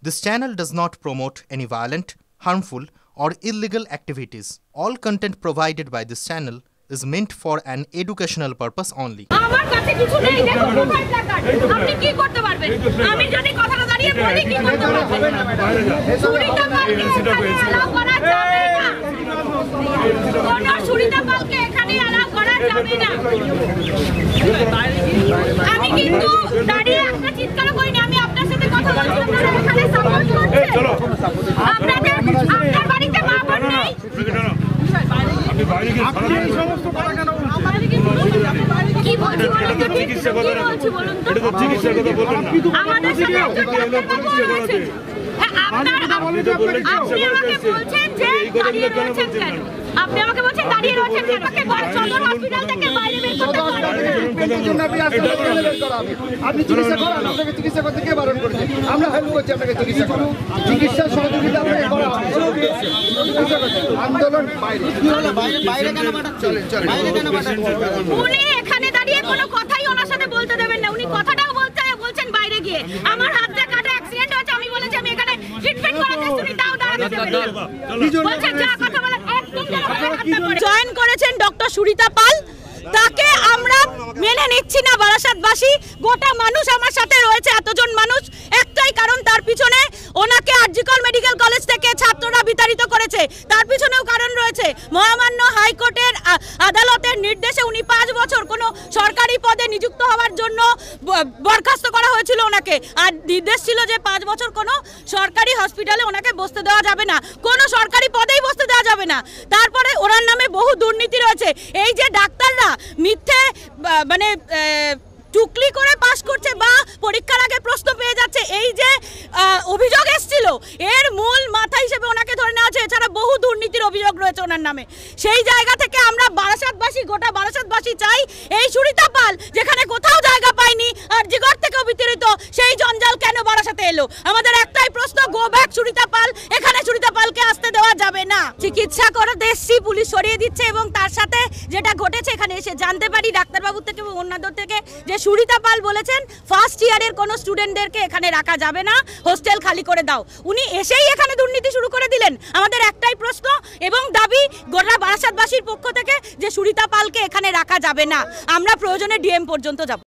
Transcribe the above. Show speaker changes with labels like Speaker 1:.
Speaker 1: This channel does not promote any violent, harmful, or illegal activities. All content provided by this channel is meant for an educational purpose only.
Speaker 2: আমার কাছে কিছু নেই, দেখো profile placard. আপনি কি করতে পারবেন? আমি যদি কথাটা দাঁড়িয়ে বলি কি করতে পারবেন? সুরিতা পালকে এলাও করা যাবে না। কোন সুরিতা পালকে এখানে এলাও করা যাবে না। আমি কিন্তু দাঁড়িয়ে একটা চিৎকার করিনি, আমি আপনার সাথে কথা বলছি, আপনারা এখানে সাপোর্ট করছেন। আপনার বাড়িতে মা বোন নেই? কি বলছি বলুন তো? চিকিৎসা কথা বলুন তো। এটা তো চিকিৎসা কথা বলবেন না। আমাদের সাথে একজন ডাক্তার আছেন। আপনি আমাকে বলছেন যে দাঁড়িয়ে রয়েছেন কেন? আপনি আমাকে বলছেন দাঁড়িয়ে রয়েছেন কেন? আমাকে সদর হসপিটাল থেকে বাইরে বের করতে পারেন না।
Speaker 3: আপনি চিকিৎসা করান, আপনাকে চিকিৎসা করতে কে বারণ করেছে? আমরা হেল্প করছি আপনাকে চিকিৎসা করান, চিকিৎসা সহযোগিতা আপনাকে করা হবে। আন্দোলন বাইরে কেন পাঠাচ্ছেন? বাইরে কেন পাঠাচ্ছেন?
Speaker 2: উনি এখানে দাঁড়িয়ে কোনো কথাই ওনার সাথে বলতে দেবেন না। উনি কথাটাও বলছেন বাইরে গিয়ে। আমার হাতটা কাটা অ্যাক্সিডেন্ট হয়েছে, আমি বলেছি আমি এখানে ট্রিটমেন্ট করাতে উনি তাও দাঁড়াতে দেবেন না। বলছেন যা কথা বলেন একদম জয়েন করেছেন ডক্টর সুরিতা পাল, তাকে আমরা মেনে নিচ্ছি না। বারাসাতবাসী গোটা মানুষ আমার সাথে রয়েছে, এতজন মানুষ, একটাই কারণ তার পিছনে ওনাকে আরজিকর মেডিকেল কলেজ থেকে ছাত্ররা বিতাড়িত করেছে, তার পিছনেও কারণ রয়েছে। মহামান্য হাইকোর্টের আদালতের নির্দেশে উনি 5 বছর কোনো সরকারি পদে নিযুক্ত হওয়ার জন্য বরখাস্ত করা হয়েছিল ওনাকে, আর নির্দেশ ছিল যে 5 বছর কোনো সরকারি হসপিটালে ওনাকে বসতে দেওয়া যাবে না, কোনো সরকারি পদেই বসতে দেওয়া যাবে না। তারপরে ওনার নামে বহু দুর্নীতি রয়েছে। এই যে ডাক্তাররা মিথ্যে মানে টুকলি করে পাস করছে বা পরীক্ষার আগে প্রশ্ন পেয়ে যাচ্ছে, এই যে অভিযোগ এসেছিল, এর মূল মাথা হিসেবে ওনাকে ধরে নেওয়া হচ্ছে। এছাড়া বহু দুর্নীতির অভিযোগ রয়েছে ওনার নামে। সেই জায়গা থেকে আমরা বারাসাতবাসী, গোটা বারাসাতবাসী চাই এই সুরিতা পাল যেখানে কোথাও জায়গা পায়নি, আর জিগর থেকেও বিতাড়িত, সেই জঞ্জাল কেন বারাসাতে এলো? আমাদের একটাই প্রশ্ন, গো ব্যাক সুরিতা পাল। এখানে সুরিতা পালকে আসতে দেওয়া যাবে না। চিকিৎসা করতে এসছি, পুলিশ সরিয়ে দিচ্ছে, এবং তার সাথে যেটা ঘটেছে এখানে এসে জানতে পারি ডাক্তারবাবু থেকে এবং অন্যদের থেকে যে সুরিতা পাল বলেছেন ফার্স্ট ইয়ারের কোনো স্টুডেন্টদেরকে এখানে রাখা যাবে না, হোস্টেল খালি করে দাও। উনি এসেই এখানে দুর্নীতি শুরু করে দিলেন। আমাদের একটাই প্রশ্ন এবং দাবি গোটা বারাসাতবাসীর পক্ষ থেকে যে সুরিতা পালকে এখানে রাখা যাবে না। আমরা প্রয়োজনে ডিএম পর্যন্ত যাব।